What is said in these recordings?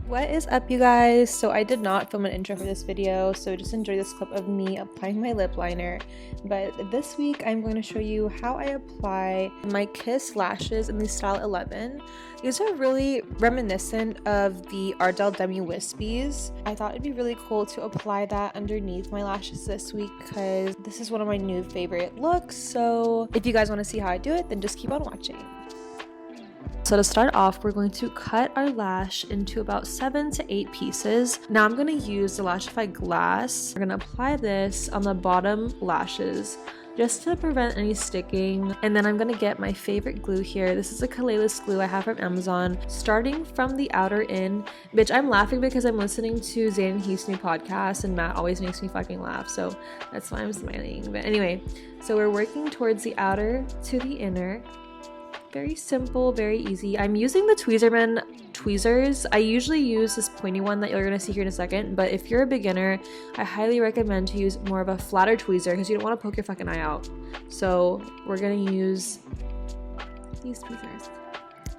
What is up, you guys? So I did not film an intro for this video, so just enjoy this clip of me applying my lip liner. But this week I'm going to show you how I apply my Kiss lashes in the style 11. These are really reminiscent of the Ardell Demi Wispies. I thought it'd be really cool to apply that underneath my lashes this week because this is one of my new favorite looks. So if you guys want to see how I do it, then just keep on watching. So to start off, we're going to cut our lash into about 7 to 8 pieces. Now I'm going to use the Lashify glass. We're going to apply this on the bottom lashes just to prevent any sticking. And then I'm going to get my favorite glue here. This is a Kalelis glue I have from Amazon. Starting from the outer in. Bitch, I'm laughing because I'm listening to Zayn and Heath's new podcast and Matt always makes me fucking laugh. So that's why I'm smiling. But anyway, so we're working towards the outer to the inner. Very simple, very easy. I'm using the Tweezerman tweezers. I usually use this pointy one that you're going to see here in a second, but if you're a beginner, I highly recommend to use more of a flatter tweezer because you don't want to poke your fucking eye out. So we're going to use these tweezers.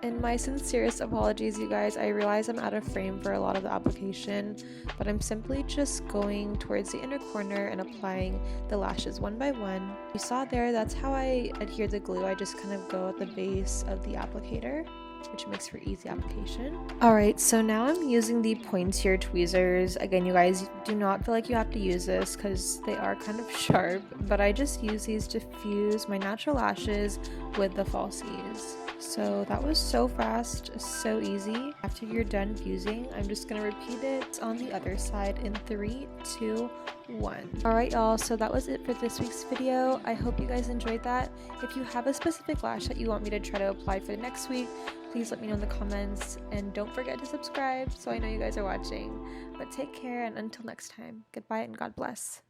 And my sincerest apologies, you guys. I realize I'm out of frame for a lot of the application, but I'm simply just going towards the inner corner and applying the lashes one by one. You saw there, that's how I adhere the glue. I just kind of go at the base of the applicator, which makes for easy application. Alright, so now I'm using the pointier tweezers. Again, you guys do not feel like you have to use this because they are kind of sharp, but I just use these to fuse my natural lashes with the falsies. So that was so fast, so easy. After you're done fusing, I'm just gonna repeat it on the other side in 3, 2, 1. Alright y'all, so that was it for this week's video. I hope you guys enjoyed that. If you have a specific lash that you want me to try to apply for next week, please let me know in the comments, and don't forget to subscribe so I know you guys are watching. But take care, and until next time, goodbye and God bless.